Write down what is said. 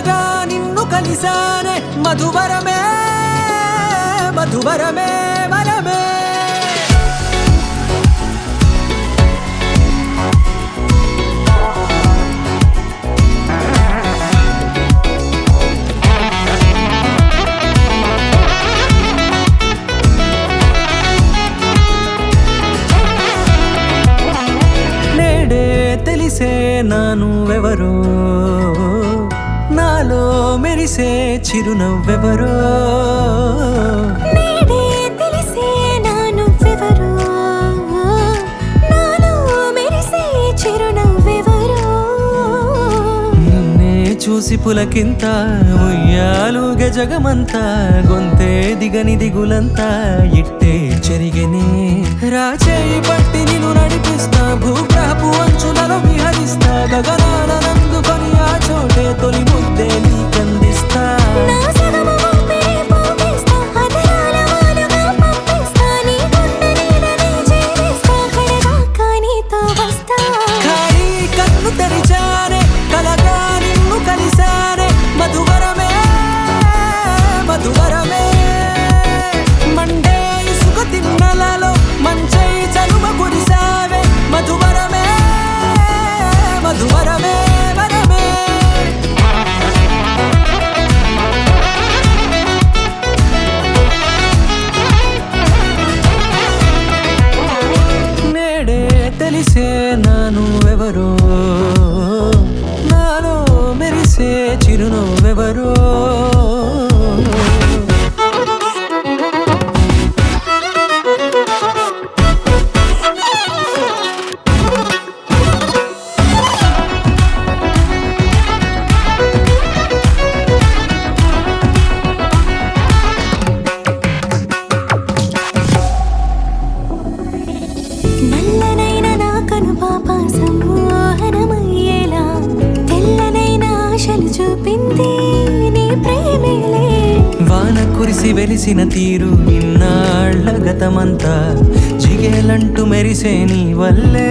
కలగా నిన్ను కలిసానే మధువరమే మధువరమే వరమే తెలిసే నానువెవరో నాలో మెరిసే చిరునవ్వెవరో నేడే తెలిసే నానువెవరో నాలో మెరిసే చిరునవ్వెవరో నిన్నే చూసి పులకింత ఉయ్యాలుగ జగమంతా గొంతే దిగని దిగులంతా ఇట్టే చెరిగనే రాచేయి పట్టి నిన్ను నడిపిస్తా భూగ్రహపు అంచులలో విహరిస్తా గగనాన నందుకొని ఆ చోటే తొలి ముద్దే నీకందిస్తా నా సగము ఊపిరి పోగేస్తా అదరాల వాలుగా పంపిస్తా నీ గుండె నీడనే జీవిస్తా కడదాకా నీతో వస్తా ఖాళీ కన్ను తెరిచానే కలగా నిన్ను కలిసానే మధువరమే మధువరమే మండే ఇసుక తిన్నలలో మంచై చలువ కురిసావే మధువరమే మధువరమే వరమే నేడే తెలిసే నానువెవరో నాలో మెరిసే చిరునవ్వెవరో నల్లనైన నా కనుపాప సమ్మోహనమయ్యేలా తెల్లనైన ఆశలు చూపింది నీ ప్రేమేలే వాన కురిసి వెలిసిన తీరు ఇన్నాళ్ల గతమంతా జిగేలంటూ మెరిసే నీ వల్లే